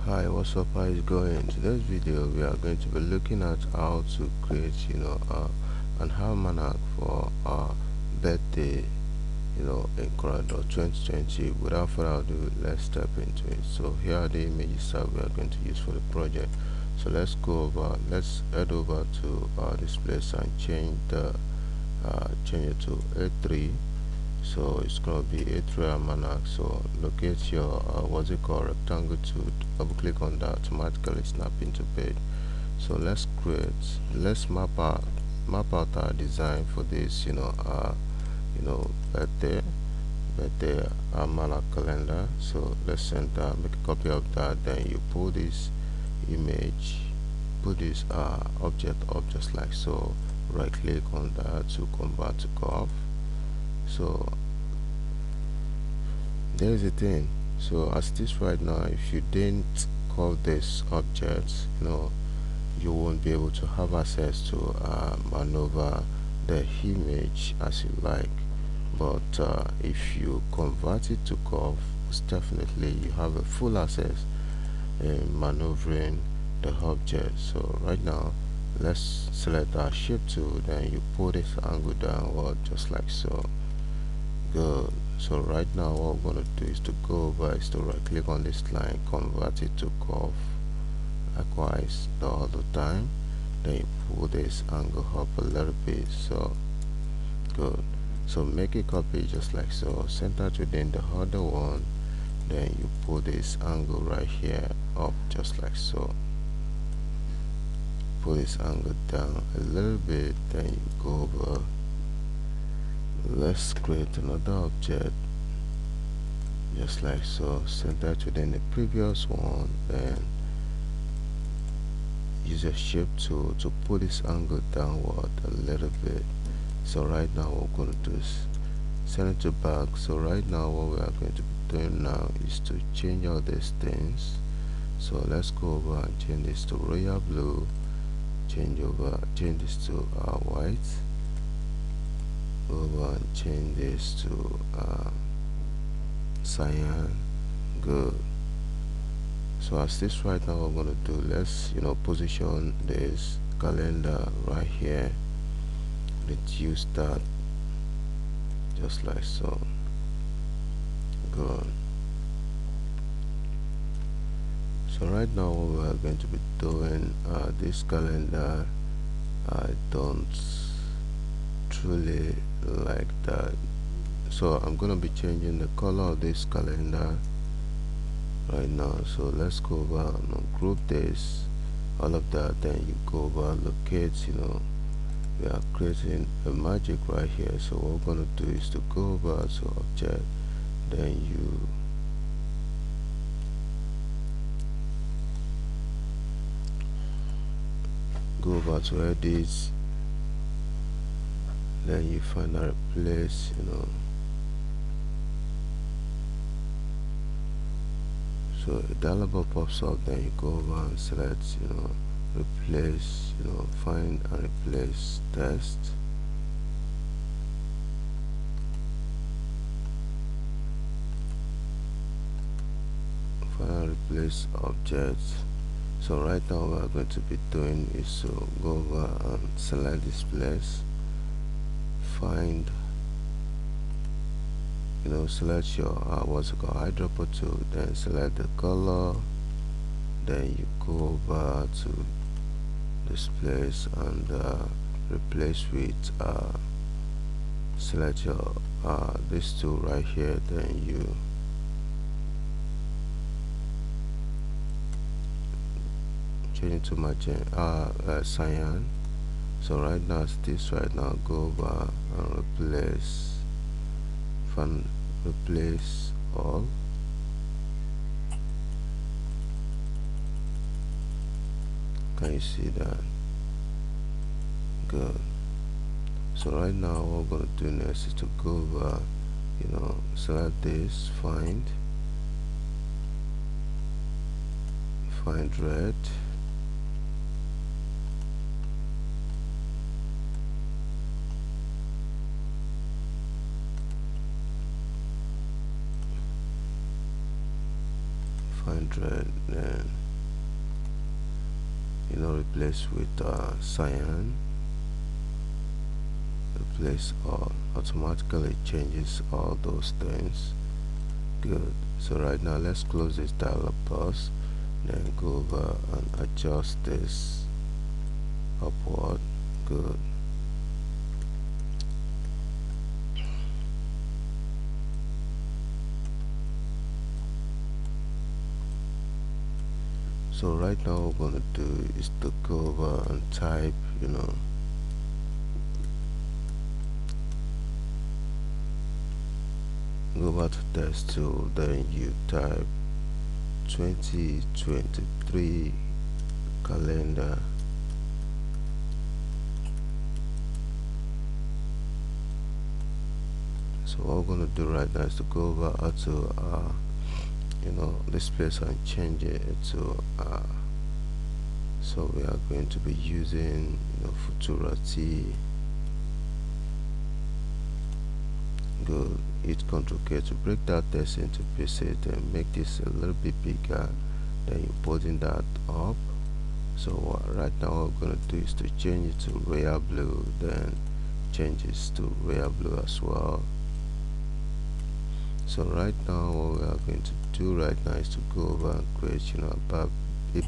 Hi, what's up? How is it going? In today's video, we are going to be looking at how to create, an almanac for our birthday, in CorelDraw 2020. Without further ado, let's step into it. So here are the images that we are going to use for the project. So let's head over to this place and change it to A3. So it's gonna be A3 almanac. So locate your what's it called, rectangle tool, double click on that, automatically snap into page. So let's map out our design for this birthday almanac calendar. So let's center, make a copy of that, then you pull this image, put this object up just like so, right click on that to convert to curve. So there's the thing. So as it is right now, if you didn't call this object, you won't be able to have access to maneuver the image as you like. But if you convert it to curve, most definitely you have a full access in maneuvering the object. So right now, let's select our shape tool, then you pull this angle downward just like so. Good. So right now what we're going to do is to go over is to right click on this line, convert it to curve, likewise the other time, then you pull this angle up a little bit. So good. So make a copy just like so, center it within the other one, then you pull this angle right here up just like so, pull this angle down a little bit, then you go over. Let's create another object just like so, center it within the previous one, then use your shape tool to pull this angle downward a little bit. So right now what we're going to do is send it to back. So right now what we are going to be doing now is to change all these things. So let's go over and change this to royal blue, change this to white, over and change this to cyan. Good. So as this right now, what we're going to do, let's position this calendar right here, reduce that just like so. Good. So right now what we are going to be doing, this calendar, I don't truly like that, so I'm gonna be changing the color of this calendar right now. So let's go over and group this, all of that, then you go over, locate, we are creating a magic right here. So what we're gonna do is to go over to object, then you go over to edit, then you find a replace, so a dialog box pops up, then you go over and select, replace, find and replace text, find and replace object. So right now what we're going to be doing is to go over and select this place, find, select your what's it called, eyedropper tool, then select the color, then you go over to this place and replace with select your this tool right here, then you change it to magenta, cyan. So right now it's this right now, go over and replace all. Can you see that? Good. So right now what we're going to do next is to go over, select this, find red, find 100, then replace with cyan. Replace all, automatically changes all those things. Good. So right now let's close this dialog box, then go over and adjust this upward. Good. So right now what we're gonna do is to go over and type, go over to text tool, then you type 2023 calendar. So what we're gonna do right now is to go over to this place and change it to so we are going to be using Futurati. Good. Hit Ctrl K to break that text into pieces, then make this a little bit bigger, then you putting that up. So right now what we're going to do is to change it to royal blue, then change this to royal blue as well. So right now what we are going to do right now is to go over and create a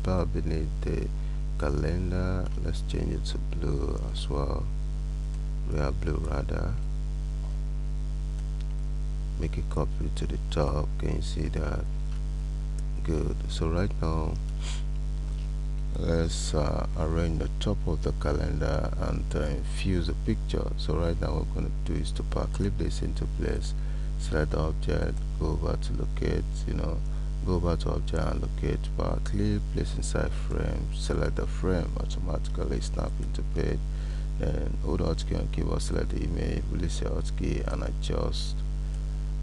bar beneath the calendar. Let's change it to blue as well, royal blue rather. Make a copy to the top. Can you see that? Good. So right now let's arrange the top of the calendar and infuse the picture. So right now what we're going to do is to Powerclip this into place, select the object, go over to locate, go over to object and locate Powerclip, place inside frame, select the frame, automatically snap into page, then hold hotkey and keyboard, select the image, release your hotkey and adjust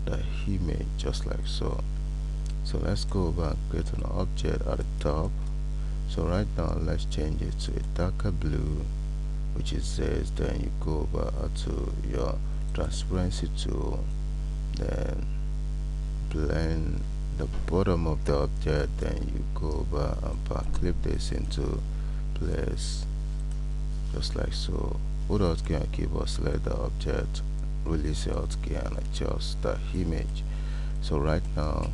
the image just like so. So let's go over and create an object at the top. So right now let's change it to a darker blue, which is this. Then you go over to your transparency tool, then blend the bottom of the object, then you go over and Powerclip this into place just like so. Hold hotkey and keyboard, select the object, release your hotkey and adjust the image. So right now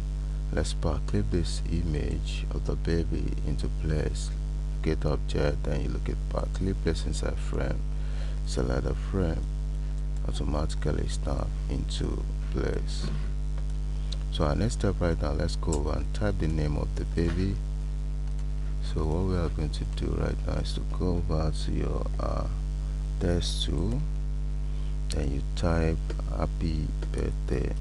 let's Powerclip this image of the baby into place, get object, then you look at Powerclip, place inside frame, select the frame, automatically snap into place. So our next step right now, let's go over and type the name of the baby. So what we are going to do right now is to go over to your text tool, then you type happy birthday,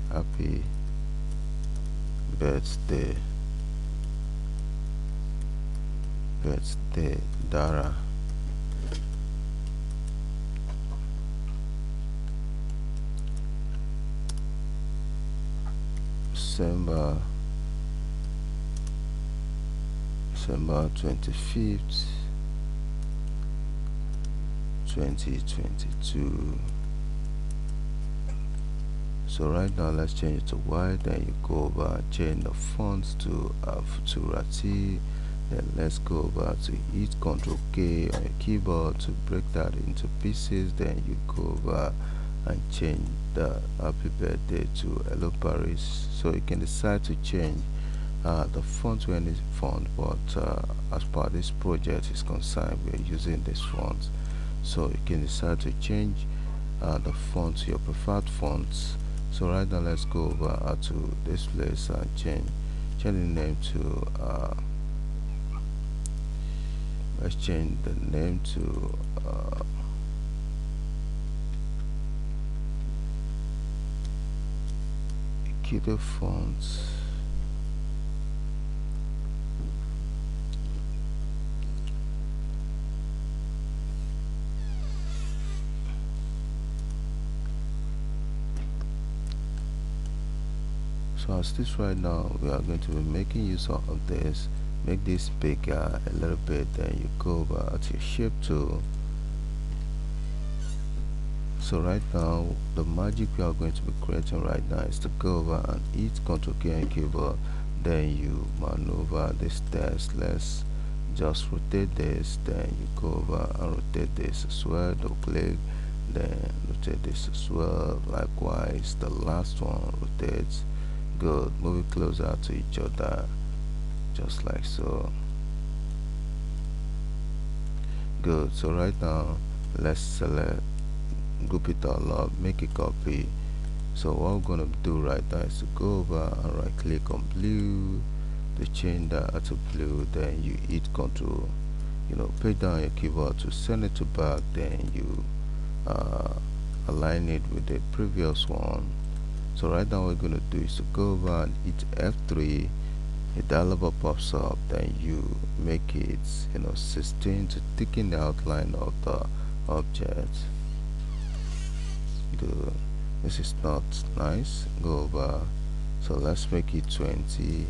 Dara. December 25th 2022. So right now let's change it to white, then you go over and change the fonts to Futurati, then let's go over to hit Ctrl K on your keyboard to break that into pieces, then you go over and change the happy birthday to Hello Paris. So you can decide to change the font when this font, but as part of this project is concerned, we're using this font. So you can decide to change the font to your preferred fonts. So right now let's go over to this place and change the name to let's change the name to Kiddo fonts. So as this right now, we are going to be making use of this. Make this bigger a little bit, then you go over to your shape tool. So right now the magic we are going to be creating right now is to go over and hit Ctrl K and keyboard, then you maneuver this text. Let's just rotate this, then you go over and rotate this as well. Double click, then rotate this as well. Likewise, the last one rotates. Good. Move it closer to each other, just like so. Good. So right now, let's select, group it all up, make a copy. So what we're gonna do right now is to go over and right click on blue, to change that to blue, then you hit Control, put down your keyboard to send it to back, then you align it with the previous one. So right now what we're gonna do is to go over and hit F3, a dialog box pops up, then you make it 16 to thicken the outline of the object. Good. This is not nice. Go over, so let's make it 20.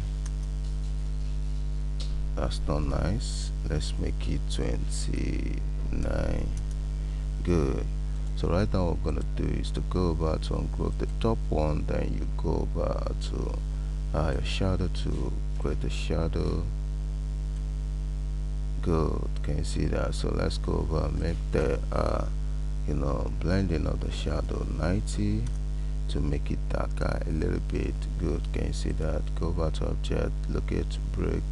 That's not nice. Let's make it 29. Good. So right now what we're gonna do is to go over to ungroup the top one, then you go over to your shadow to create a shadow. Good. Can you see that? So let's go over and make the blending of the shadow 90 to make it darker a little bit. Good. Can you see that? Go over to object, locate, break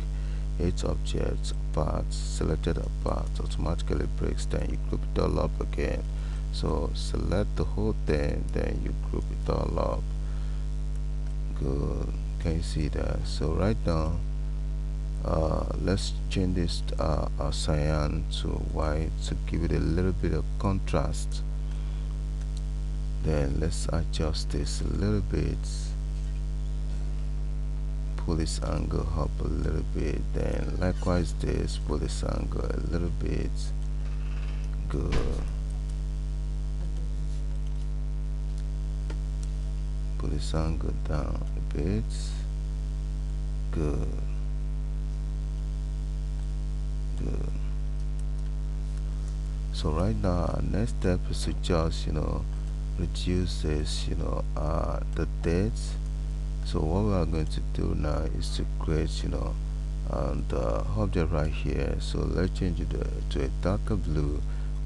8 objects apart, selected apart, automatically breaks, then you group it all up again. So select the whole thing, then you group it all up. Good. Can you see that? So right now let's change this cyan to white to give it a little bit of contrast. Then let's adjust this a little bit, pull this angle up a little bit, then likewise this, pull this angle a little bit. Good. Pull this angle down a bit. Good. Good. So right now our next step is to just reduce this the date. So what we are going to do now is to create the object right here. So let's change it to a darker blue,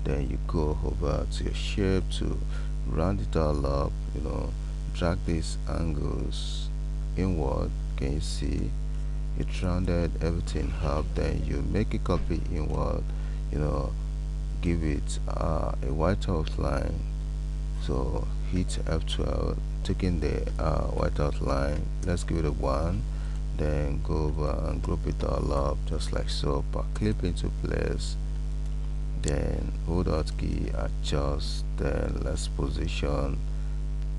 then you go over to your shape to round it all up, drag these angles inward. Can you see it rounded everything up? Then you make a copy inward, give it a white outline. So hit F12, taking the white outline, let's give it a 1, then go over and group it all up just like so. Powerclip into place, then hold out key, adjust, then let's position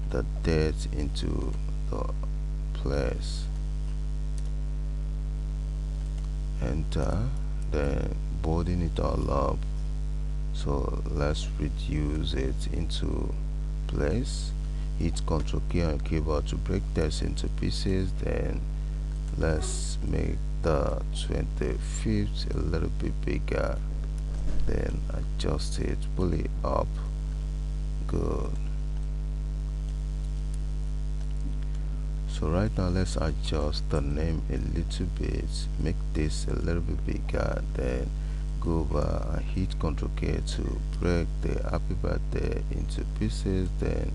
the date into the place, enter, then bolding it all up. So let's reduce it into place, hit Ctrl key on keyboard to break text into pieces, then let's make the 25th a little bit bigger, then adjust it, pull it up. Good. So right now let's adjust the name a little bit, make this a little bit bigger, then go over and hit Ctrl K to break the happy birthday into pieces, then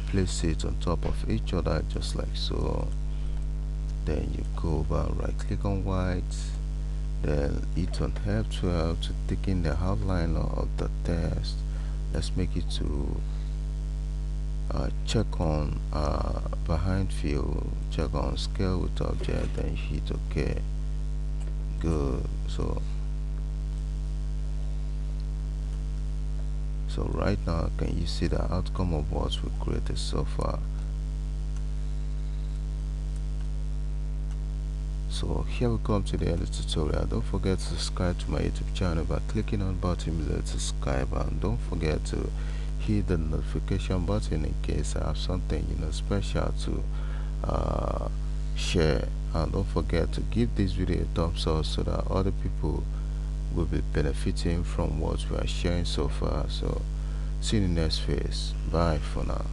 place it on top of each other just like so. Then you go over and right click on white, then hit on F12 to thicken the outline of the text. Let's make it to check on behind fill, check on scale with object, then hit OK. Good. So right now can you see the outcome of what we created so far? So here we come to the end of the tutorial. Don't forget to subscribe to my YouTube channel by clicking on button below to subscribe, and don't forget to hit the notification button in case I have something special to share, and don't forget to give this video a thumbs up so that other people will be benefiting from what we are sharing so far. So see you in the next phase. Bye for now.